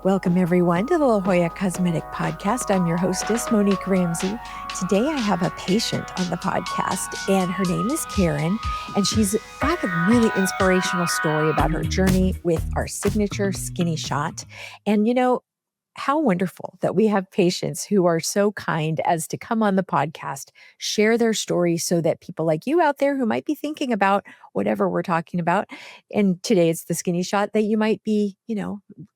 Welcome, everyone, to the La Jolla Cosmetic Podcast. I'm your hostess, Monique Ramsey. Today, I have a patient on the podcast, and her name is Karen, and she's got a really inspirational story about her journey with our signature skinny shot. And, how wonderful that we have patients who are so kind as to come on the podcast, share their story so that people like you out there who might be thinking about whatever we're talking about, and today it's the skinny shot, that you might be,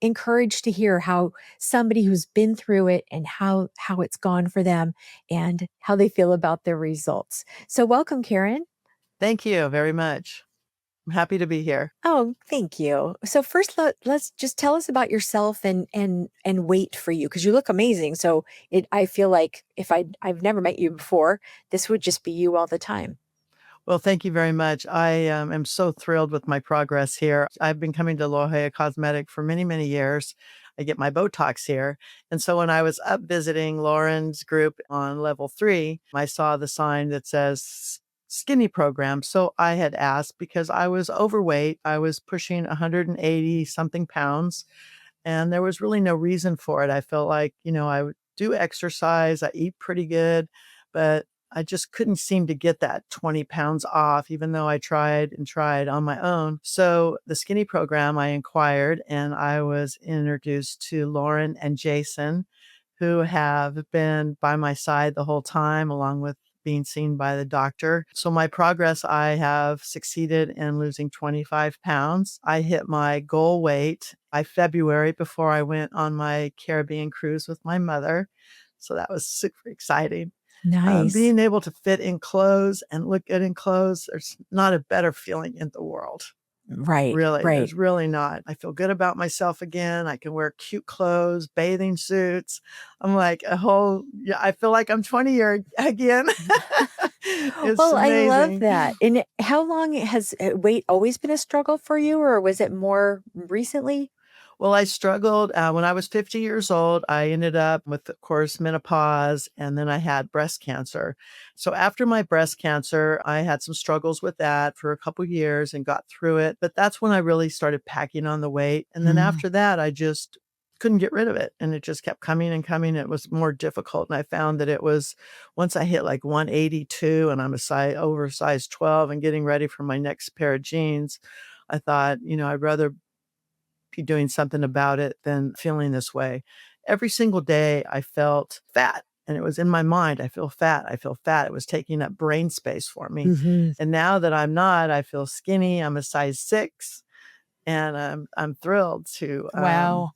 encouraged to hear how somebody who's been through it and how it's gone for them and how they feel about their results. So welcome, Karen. Thank you very much. I'm happy to be here. Oh, thank you. So first, let's just tell us about yourself and weight for you, because you look amazing. So I feel like if I've never met you before, this would just be you all the time. Well, thank you very much. I am so thrilled with my progress here. I've been coming to La Jolla Cosmetic for many, many years. I get my Botox here. And so when I was up visiting Lauren's group on level 3, I saw the sign that says skinny program. So I had asked because I was overweight. I was pushing 180 something pounds, and there was really no reason for it. I felt like, I would do exercise, I eat pretty good, but I just couldn't seem to get that 20 pounds off, even though I tried and tried on my own. So the skinny program, I inquired, and I was introduced to Lauren and Jason, who have been by my side the whole time, along with being seen by the doctor. So my progress, I have succeeded in losing 25 pounds. I hit my goal weight by February before I went on my Caribbean cruise with my mother. So that was super exciting. Nice. Being able to fit in clothes and look good in clothes, there's not a better feeling in the world. Right. Really, Right. there's really not. I feel good about myself again. I can wear cute clothes, bathing suits. I'm like I feel like I'm 20 year again. It's Well, I love amazing. that. And how long has weight always been a struggle for you, or was it more recently? Well, I struggled when I was 50 years old. I ended up with, of course, menopause, and then I had breast cancer. So after my breast cancer, I had some struggles with that for a couple years and got through it. But that's when I really started packing on the weight. And then after that, I just couldn't get rid of it. And it just kept coming and coming. It was more difficult. And I found that it was once I hit like 182 and I'm a oversized 12 and getting ready for my next pair of jeans, I thought, I'd rather be doing something about it than feeling this way. Every single day I felt fat, and it was in my mind. I feel fat. I feel fat. It was taking up brain space for me. Mhm. And now that I'm not, I feel skinny. I'm a size 6, and I'm thrilled to Wow.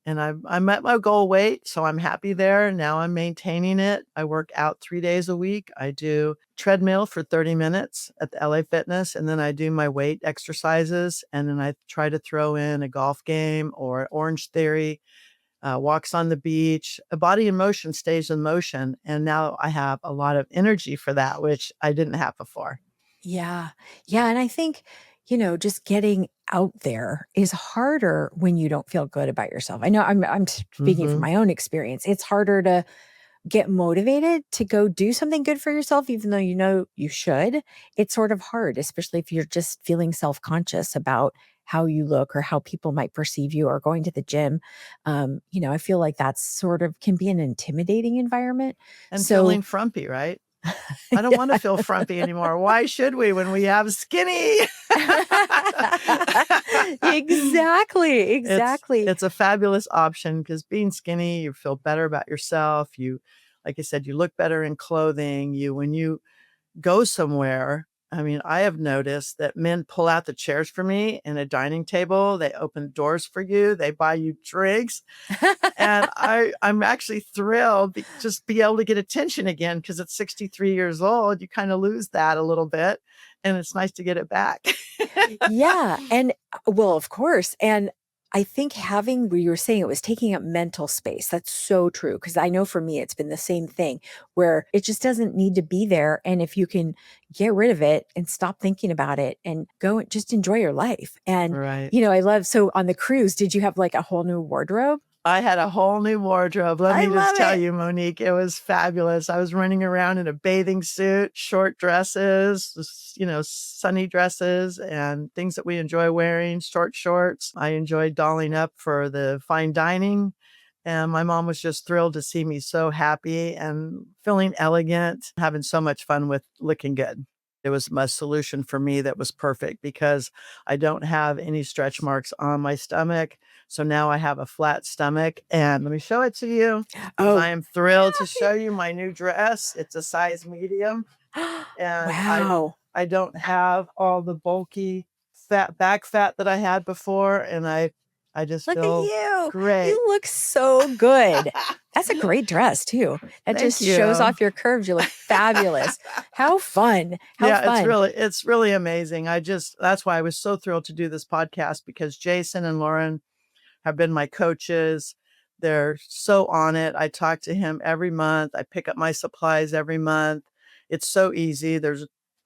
and I'm at my goal weight, so I'm happy there. Now I'm maintaining it. I work out 3 days a week. I do treadmill for 30 minutes at the LA Fitness, and then I do my weight exercises, and then I try to throw in a golf game or Orange Theory, walks on the beach. A body in motion stays in motion, and now I have a lot of energy for that, which I didn't have before. Yeah. Yeah. And I think, just getting out there is harder when you don't feel good about yourself. I know I'm speaking from Mhm. my own experience. It's harder to get motivated to go do something good for yourself, even though you know you should. It's sort of hard, especially if you're just feeling self-conscious about how you look or how people might perceive you, or going to the gym. I feel like that's sort of can be an intimidating environment. And So feeling frumpy, right? I don't wanna feel frumpy anymore. Why should we when we have skinny? Exactly, exactly. It's a fabulous option because being skinny, you feel better about yourself. Like I said, you look better in clothing. When you go somewhere, I mean, I have noticed that men pull out the chairs for me in a dining table. They open doors for you. They buy you drinks. And I'm actually thrilled just be able to get attention again, because at 63 years old, you kind of lose that a little bit, and it's nice to get it back. Yeah, and well, of course, and I think having where you were saying it was taking up mental space, that's so true, because I know for me, it's been the same thing where it just doesn't need to be there, and if you can get rid of it and stop thinking about it and go and just enjoy your life, and, Right. I love so on the cruise, did you have, like, a whole new wardrobe? I had a whole new wardrobe. Let I me just love tell it. you, Monique, it was fabulous. I was running around in a bathing suit, short dresses, sunny dresses and things that we enjoy wearing, short shorts. I enjoyed dolling up for the fine dining. And my mom was just thrilled to see me so happy and feeling elegant, having so much fun with looking good. It was a solution for me that was perfect because I don't have any stretch marks on my stomach. So now I have a flat stomach. And let me show it to you because I Oh, am thrilled to show you my new dress. It's a size medium. And wow. I don't have all the bulky back fat that I had before. And I just Look at feel you. great. You look so good. That's a great dress too. That Thank just shows you. off your curves. You look fabulous. How fun. How Yeah, fun. it's really amazing. That's why I was so thrilled to do this podcast because Jason and Lauren have been my coaches. They're so on it. I talk to him every month. I pick up my supplies every month. It's so easy.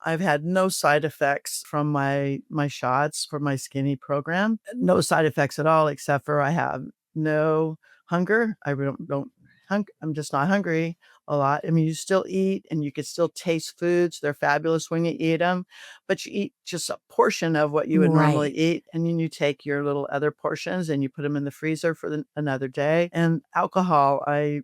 I've had no side effects from my shots for my skinny program. No side effects at all, except for I have no hunger. I don't I'm just not hungry a lot. I mean, you still eat and you can still taste foods. They're fabulous when you eat them, but you eat just a portion of what you would normally Right. eat. And then you take your little other portions and you put them in the freezer for another day. And alcohol, I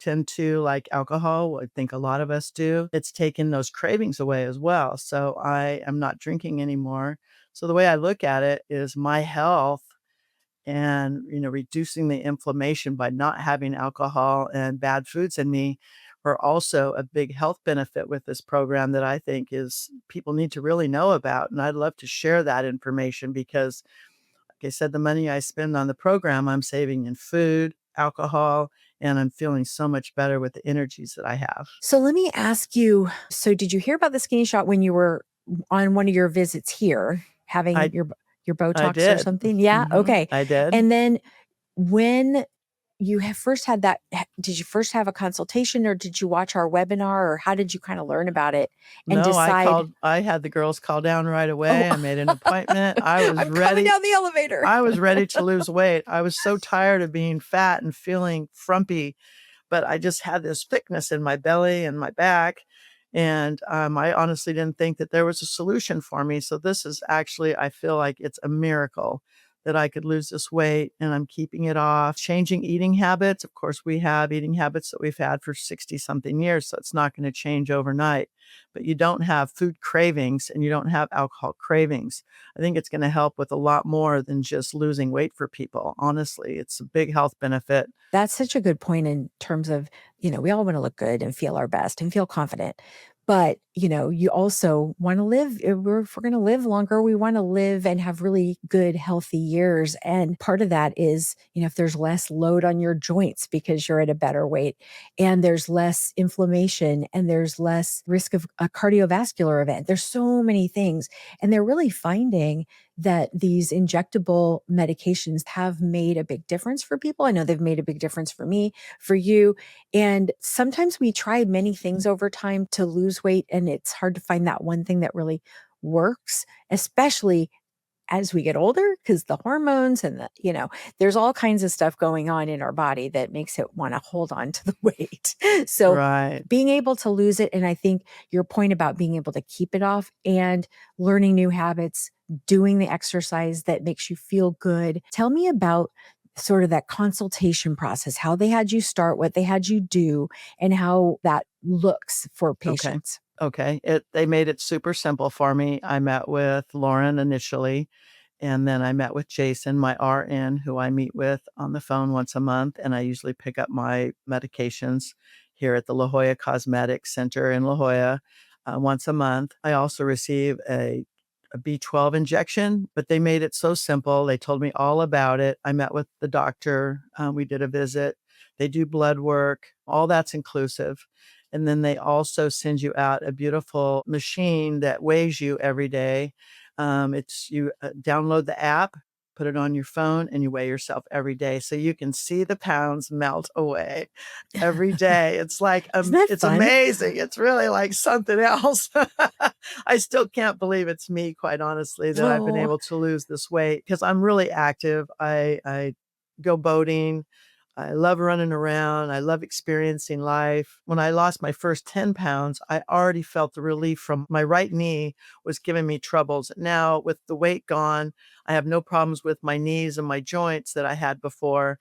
tend to like alcohol. I think a lot of us do. It's taken those cravings away as well. So I am not drinking anymore. So the way I look at it is my health and reducing the inflammation by not having alcohol and bad foods in me are also a big health benefit with this program that I think is people need to really know about. And I'd love to share that information because, like I said, the money I spend on the program, I'm saving in food, alcohol, and I'm feeling so much better with the energies that I have. So let me ask you, so did you hear about the skinny shot when you were on one of your visits here having I your I Botox or did. something? Yeah. Okay. I did. And then when you have first had that, did you first have a consultation or did you watch our webinar or how did you kind of learn about it and No, decide, I had the girls call down right oh, away. I made an appointment. I'm coming down the elevator? I was ready to lose weight. I was so tired of being fat and feeling frumpy, but I just had this thickness in my belly and my back. And I honestly didn't think that there was a solution for me. So this is actually, I feel like it's a miracle that I could lose this weight and I'm keeping it off. Changing eating habits. Of course, we have eating habits that we've had for 60 something years. So it's not going to change overnight, but you don't have food cravings and you don't have alcohol cravings. I think it's going to help with a lot more than just losing weight for people. Honestly, it's a big health benefit. That's such a good point in terms of, we all want to look good and feel our best and feel confident. But, you also want to live, if we're going to live longer, we want to live and have really good, healthy years. And part of that is, if there's less load on your joints because you're at a better weight and there's less inflammation and there's less risk of a cardiovascular event. There's so many things. And they're really finding that these injectable medications have made a big difference for people. I know they've made a big difference for me, for you. And sometimes we try many things over time to lose weight, and it's hard to find that one thing that really works, especially as we get older, because the hormones and there's all kinds of stuff going on in our body that makes it want to hold on to the weight. So Right. being able to lose it, and I think your point about being able to keep it off and learning new habits, doing the exercise that makes you feel good. Tell me about sort of that consultation process, how they had you start, what they had you do, and how that looks for Okay. patients. Okay. They made it super simple for me. I met with Lauren initially, and then I met with Jason, my RN, who I meet with on the phone once a month. And I usually pick up my medications here at the La Jolla Cosmetic Center in La Jolla once a month. I also receive a B12 injection, but they made it so simple. They told me all about it. I met with the doctor. We did a visit. They do blood work. All that's inclusive. And then they also send you out a beautiful machine that weighs you every day. It's you download the app, put it on your phone, and you weigh yourself every day, so you can see the pounds melt away every day. It's like Isn't that it's fun? amazing. It's really like something else. I still can't believe it's me, quite honestly, that I've been Oh, able to lose this weight because I'm really active. I go boating. I love running around. I love experiencing life. When I lost my first 10 pounds, I already felt the relief from my right knee was giving me troubles. Now, with the weight gone, I have no problems with my knees and my joints that I had before.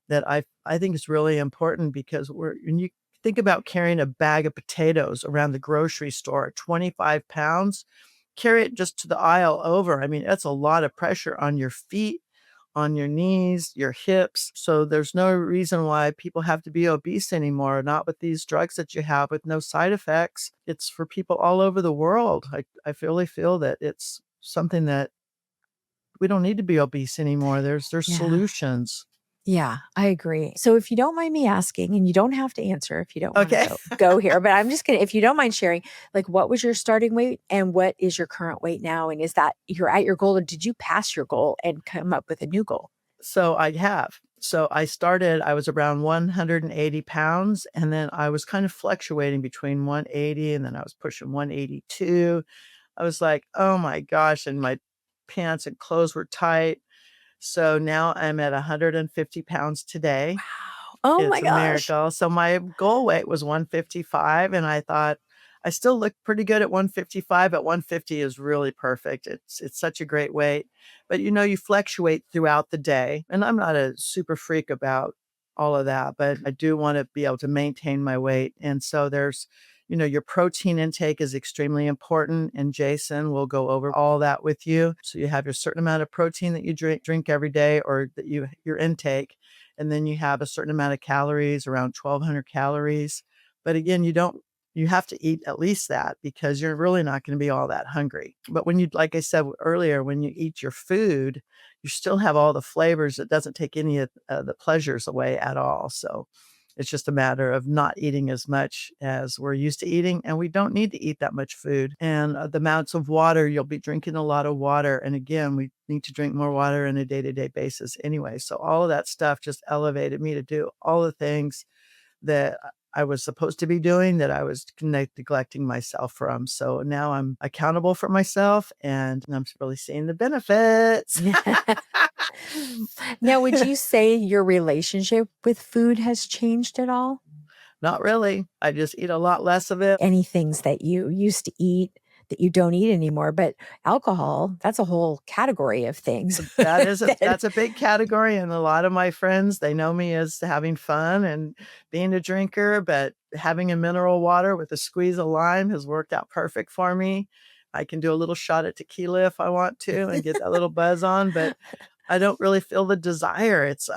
That I think is really important because when you think about carrying a bag of potatoes around the grocery store at 25 pounds, carry it just to the aisle over. I mean, that's a lot of pressure on your feet, on your knees, your hips. So there's no reason why people have to be obese anymore, not with these drugs that you have with no side effects. It's for people all over the world. I really feel that it's something that we don't need to be obese anymore. There's Yeah. solutions. Yeah, I agree. So if you don't mind me asking, and you don't have to answer if you don't want to Okay. go here, but I'm just gonna, if you don't mind sharing, like what was your starting weight and what is your current weight now? And is that you're at your goal or did you pass your goal and come up with a new goal? So I have. So I was around 180 pounds, and then I was kind of fluctuating between 180 and then I was pushing 182. I was like, oh my gosh. And my pants and clothes were tight. So now I'm at 150 pounds today. Wow. Oh my It's a gosh. miracle. So my goal weight was 155, and I thought I still look pretty good at 155, but 150 is really perfect. It's such a great weight. But you fluctuate throughout the day, and I'm not a super freak about all of that, but I do want to be able to maintain my weight. And so your protein intake is extremely important, and Jason will go over all that with you. So you have your certain amount of protein that you drink every day, or that your intake, and then you have a certain amount of calories, around 1,200 calories. But again, you have to eat at least that because you're really not going to be all that hungry. But like I said earlier, when you eat your food, you still have all the flavors. It doesn't take any of the pleasures away at all. So it's just a matter of not eating as much as we're used to eating, and we don't need to eat that much food. And the amounts of water, you'll be drinking a lot of water. And again, we need to drink more water on a day-to-day basis anyway. So all of that stuff just elevated me to do all the things that I was supposed to be doing that I was neglecting myself from. So now I'm accountable for myself and I'm really seeing the benefits. Now, would you say your relationship with food has changed at all? Not really. I just eat a lot less of it. Any things that you used to eat that you don't eat anymore, but alcohol, that's a whole category of things. That That's a big category, and a lot of my friends, they know me as having fun and being a drinker, but having a mineral water with a squeeze of lime has worked out perfect for me. I can do a little shot of tequila if I want to and get that little buzz on, but I don't really feel the desire. It's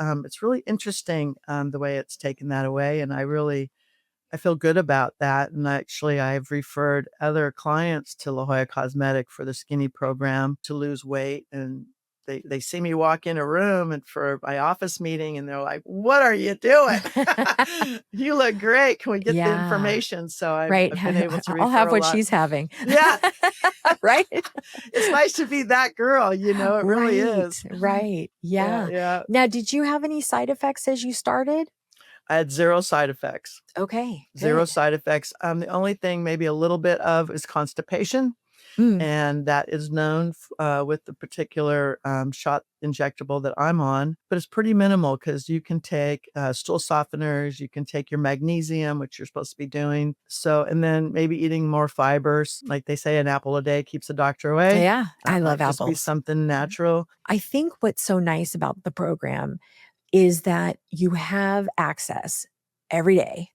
really interesting, the way it's taken that away, and I feel good about that. And actually, I've referred other clients to La Jolla Cosmetic for the skinny program to lose weight. And they see me walk in a room and for my office meeting, and they're like, "What are you doing? You look great. Can we get the Yeah, information?" So right. I've been able to I'll refer have a what lot. she's having. Yeah, Right? it's nice to be that girl. It really Right, is. right. Yeah, Yeah. yeah. Now, did you have any side effects as you started? I had zero side effects. Okay, Zero good. side effects. The only thing maybe a little bit of is constipation. Mm, And that is known with the particular shot injectable that I'm on, but it's pretty minimal because you can take stool softeners, you can take your magnesium, which you're supposed to be doing. So, and then maybe eating more fibers, like they say, an apple a day keeps the doctor away. yeah, I That love might just be apples. something natural. I think what's so nice about the program is that you have access every day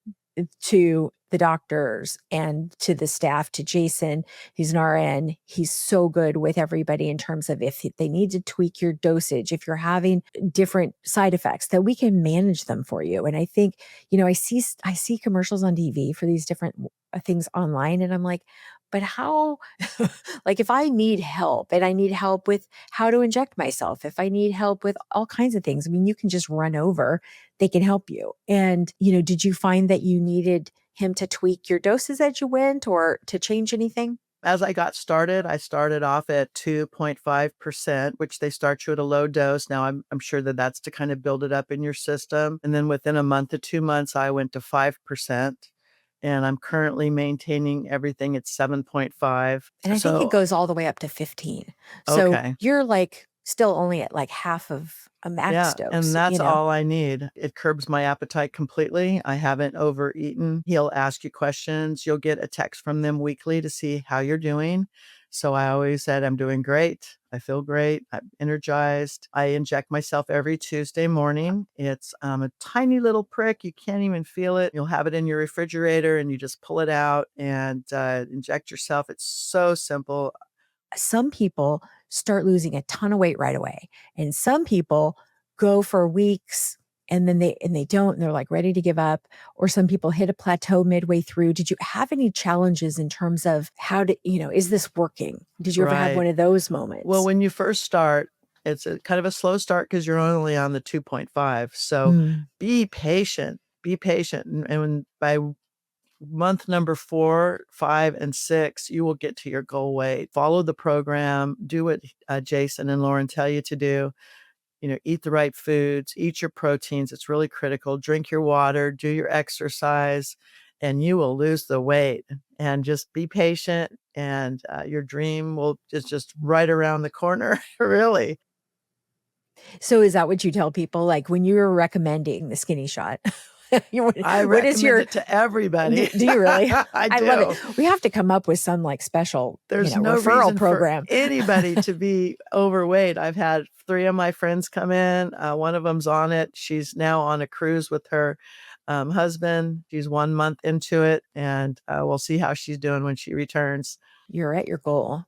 to the doctors and to the staff, to Jason. He's an RN. He's so good with everybody in terms of if they need to tweak your dosage, if you're having different side effects, that we can manage them for you. And I think, I see commercials on TV for these different things online, and I'm like, but how, like if I need help and I need help with how to inject myself, if I need help with all kinds of things, I mean, you can just run over, they can help you. And, did you find that you needed him to tweak your doses as you went or to change anything? As I started off at 2.5%, which they start you at a low dose. Now I'm sure that that's to kind of build it up in your system. And then within a month to 2 months, I went to 5. And I'm currently maintaining everything at 7.5. And I think it So, goes all the way up to 15. So okay. you're like still only at like half of a max Yeah, and dose, that's all I need. It curbs my appetite completely. I haven't overeaten. He'll ask you questions. You'll get a text from them weekly to see how you're doing. So I always said, I'm doing great. I feel great. I'm energized. I inject myself every Tuesday morning. It's a tiny little prick. You can't even feel it. You'll have it in your refrigerator and you just pull it out and inject yourself. It's so simple. Some people start losing a ton of weight right away. And some people go for weeks and then they don't, and they're like ready to give up. Or some people hit a plateau midway through. Did you have any challenges in terms of how to, is this working? Did you ever have Right. one of those Well, moments? when you first start, it's a kind of a slow start because you're only on the 2.5. So Mm. be patient. Be patient. And when by month number 4, 5, and 6, you will get to your goal weight. Follow the program. Do what Jason and Lauren tell you to do. Eat the right foods, eat your proteins. It's really critical. Drink your water, do your exercise, and you will lose the weight. And just be patient, and your dream is just right around the corner, really. So is that what you tell people? Like when you're recommending the skinny shot, I what is recommend your, it to everybody. do you really? I I love it. do. We have to come up with some like special, There's no referral reason for program. anybody to be overweight. I've had 3 of my friends come in. One of them's on it. She's now on a cruise with her husband. She's 1 month into it, and we'll see how she's doing when she returns. You're at your goal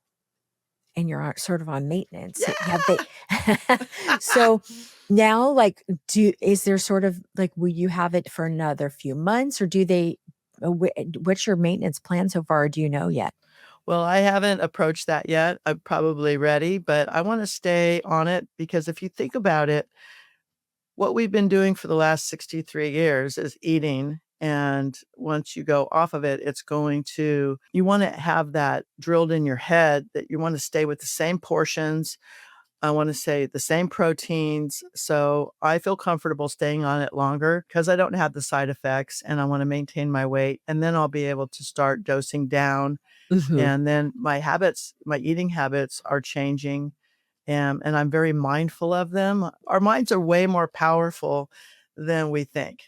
and you're sort of on maintenance. Yeah! So now, like, is there sort of like, will you have it for another few months or do they, what's your maintenance plan so far? Or do you know yet? Well, I haven't approached that yet. I'm probably ready, but I wanna stay on it because if you think about it, what we've been doing for the last 63 years is eating, and once you go off of it, you wanna have that drilled in your head that you wanna stay with the same portions, I wanna say the same proteins, so I feel comfortable staying on it longer because I don't have the side effects, and I wanna maintain my weight, and then I'll be able to start dosing down, Mhm. and then my eating habits are changing, and I'm very mindful of them. Our minds are way more powerful than we think.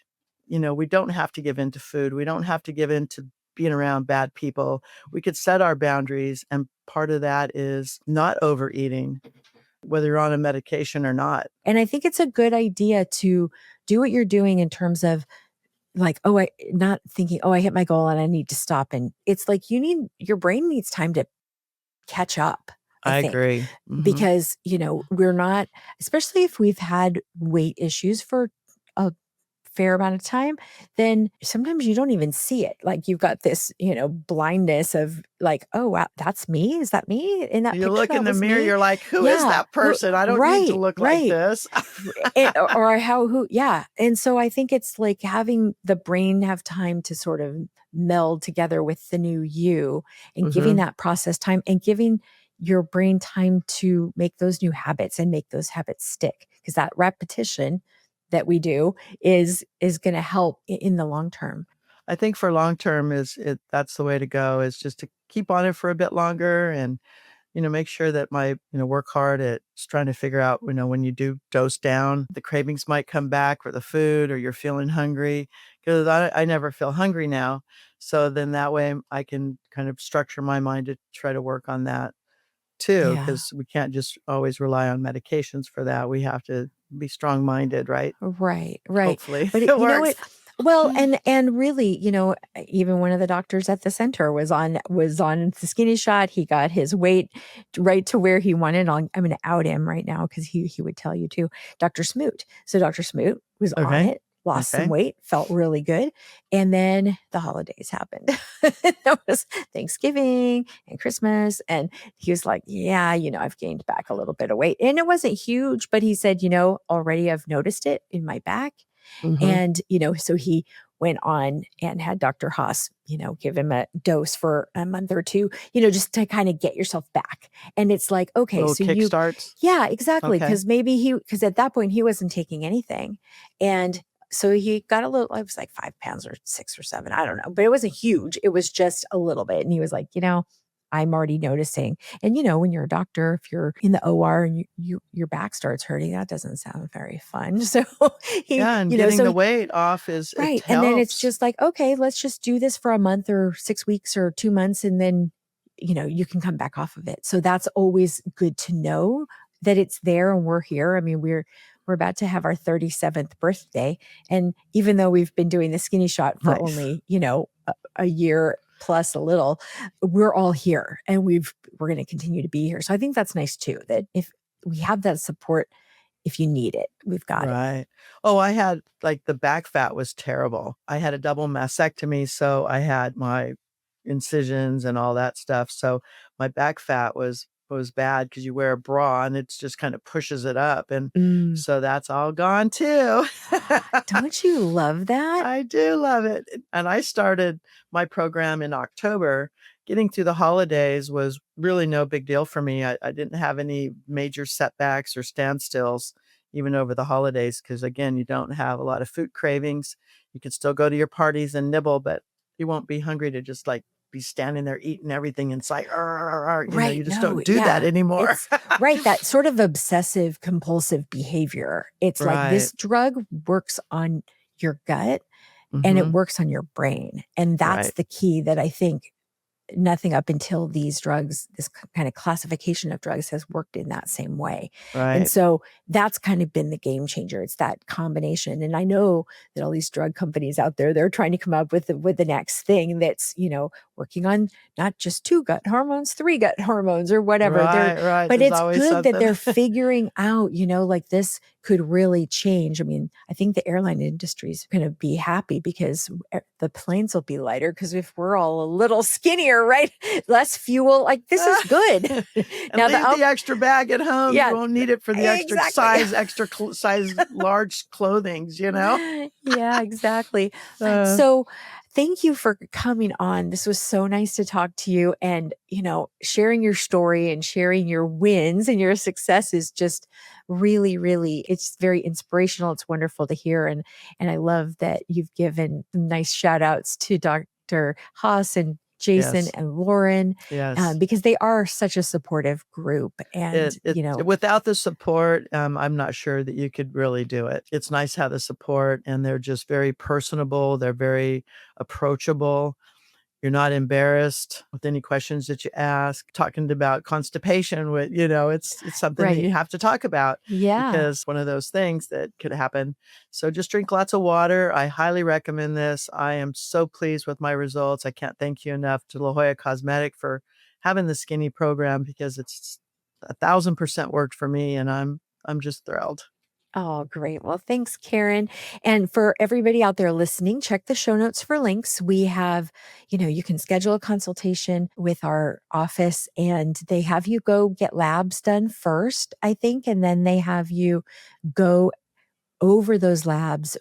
We don't have to give in to food. We don't have to give in to being around bad people. We could set our boundaries, and part of that is not overeating, whether you're on a medication or not. And I think it's a good idea to do what you're doing in terms of like, not thinking, I hit my goal and I need to stop. And it's like, your brain needs time to catch up, I I think, agree. Mhm. because, we're not, especially if we've had weight issues for a fair amount of time, then sometimes you don't even see it. Like you've got this, blindness of like, oh, wow, that's me. Is that me in that You picture? look in That the was mirror, me. you're like, "Who is Yeah. that person? I don't need to Right. look like Right. this." Or yeah. And so I think it's like having the brain have time to sort of meld together with the new you and giving Mhm. that process time and giving your brain time to make those new habits and make those habits stick. Because that repetition that we do is going to help in the long term. I think for long term that's the way to go is just to keep on it for a bit longer and, make sure that work hard at just trying to figure out, when you do dose down, the cravings might come back for the food or you're feeling hungry because I never feel hungry now. So then that way I can kind of structure my mind to try to work on that too, Yeah. because we can't just always rely on medications for that. We have to be strong minded, right? Right, right. Hopefully But it you know works. what? Well, and really, even one of the doctors at the center was on the skinny shot. He got his weight right to where he wanted. I'm going to out him right now because he would tell you too. Dr. Smoot. So Dr. Smoot was on Okay. it, lost some Okay. weight, felt really good, and then the holidays happened. That was Thanksgiving and Christmas, and he was like, "Yeah, I've gained back a little bit of weight." And it wasn't huge, but he said, "Already I've noticed it in my back." Mhm. And, so he went on and had Dr. Haas, give him a dose for a month or two, just to kind of get yourself back. And it's like, okay, Little so kickstarts. yeah, exactly. Okay. Because at that point he wasn't taking anything. And so he got a little, it was like 5 pounds or 6 or 7, I don't know, but it wasn't huge. It was just a little bit. And he was like, I'm already noticing. And, when you're a doctor, if you're in the OR and your back starts hurting, that doesn't sound very fun. So Yeah, and getting the weight off it right. And then it's helps. just like, okay, let's just do this for a month or 6 weeks or 2 months. And then, you can come back off of it. So that's always good to know that it's there and we're here. I mean, we're about to have our 37th birthday. And even though we've been doing the skinny shot for Nice. only, a year plus a little, we're all here and we're going to continue to be here. So I think that's nice too, that if we have that support, if you need it, we've got it. Right. Oh, I had the back fat was terrible. I had a double mastectomy, so I had my incisions and all that stuff. So my back fat was bad because you wear a bra and it's just kind of pushes it up. And Mm. so that's all gone too. Don't you love that? I do love it. And I started my program in October. Getting through the holidays was really no big deal for me. I didn't have any major setbacks or standstills even over the holidays because, again, you don't have a lot of food cravings. You can still go to your parties and nibble, but you won't be hungry to just be standing there eating everything inside. Right. You just No, don't do that anymore. It's right. That sort of obsessive compulsive behavior. It's like Right. this drug works on your gut and it Mhm. works on your brain. And that's Right. the key that I think nothing up until these drugs, this kind of classification of drugs has worked in that same way. And Right. so that's kind of been the game changer. It's that combination. And I know that all these drug companies out there, they're trying to come up with the next thing that's, working on not just 2 gut hormones, 3 gut hormones or whatever. Right. But There's it's always good that something. they're figuring out, like this could really change. I mean, I think the airline industry is going to be happy because the planes will be lighter because if we're all a little skinnier, right? Less fuel, like this is good. And Now leave the extra bag at home. Yeah, You won't need it for the extra exactly. size large clothings, Yeah, exactly. Uh, So thank you for coming on. This was so nice to talk to you and, sharing your story and sharing your wins and your successes just really, really, it's very inspirational. It's wonderful to hear. And I love that you've given nice shout outs to Dr. Haas and Jason yes. and Lauren, Yes. because they are such a supportive group. And, Without the support, I'm not sure that you could really do it. It's nice to have the support, and they're just very personable. They're very approachable. You're not embarrassed with any questions that you ask. Talking about constipation it's something that right. you have to talk about Yeah. because one of those things that could happen. So just drink lots of water. I highly recommend this. I am so pleased with my results. I can't thank you enough to La Jolla Cosmetic for having the skinny program because it's 1,000% worked for me, and I'm just thrilled. Oh, great. Well, thanks, Karen. And for everybody out there listening, check the show notes for links. We have, you can schedule a consultation with our office and they have you go get labs done first, I think. And then they have you go over those labs.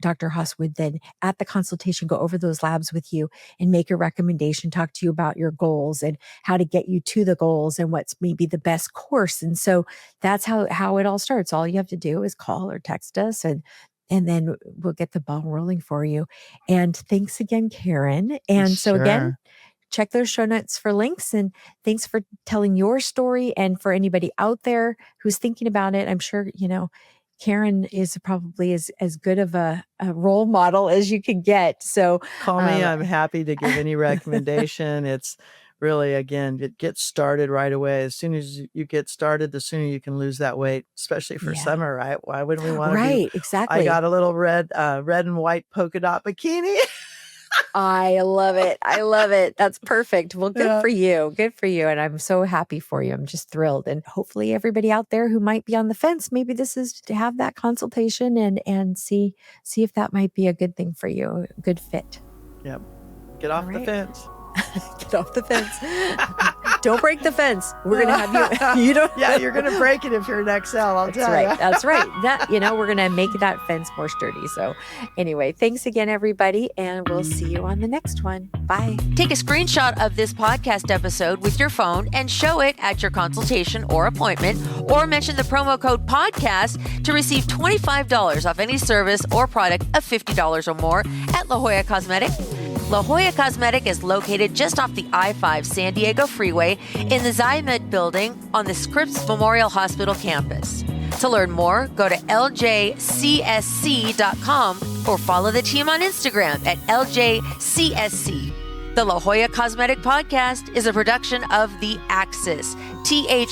Dr. Haas would then at the consultation go over those labs with you and make a recommendation, talk to you about your goals and how to get you to the goals and what's maybe the best course. And so that's how it all starts. All you have to do is call or text us and then we'll get the ball rolling for you. And thanks again, Karen. And so again, Sure. check those show notes for links and thanks for telling your story. And for anybody out there who's thinking about it, I'm sure, Karen is probably as good of a role model as you could get. So Call me. I'm happy to give any recommendation. It's really, again, get started right away. As soon as you get started, the sooner you can lose that weight, especially for yeah, summer, right? Why wouldn't we want to be? right, I exactly. got a little red and white polka dot bikini. I love it. I love it. That's perfect. Well, good Yeah. for you. Good for you. And I'm so happy for you. I'm just thrilled. And hopefully everybody out there who might be on the fence, maybe this is to have that consultation and see if that might be a good thing for you, a good fit. Yep. Get off the fence. Get off the fence. Don't break the fence. We're going to have you. You don't. Yeah, you're going to break it if you're an XL. I'll tell you. That's right. That, we're going to make that fence more sturdy. So anyway, thanks again, everybody. And we'll see you on the next one. Bye. Take a screenshot of this podcast episode with your phone and show it at your consultation or appointment, or mention the promo code podcast to receive $25 off any service or product of $50 or more at La Jolla Cosmetic. La Jolla Cosmetic is located just off the I-5 San Diego Freeway in the Zymed building on the Scripps Memorial Hospital campus. To learn more, go to LJCSC.com or follow the team on Instagram at LJCSC. The La Jolla Cosmetic Podcast is a production of The Axis, TheAxis.io.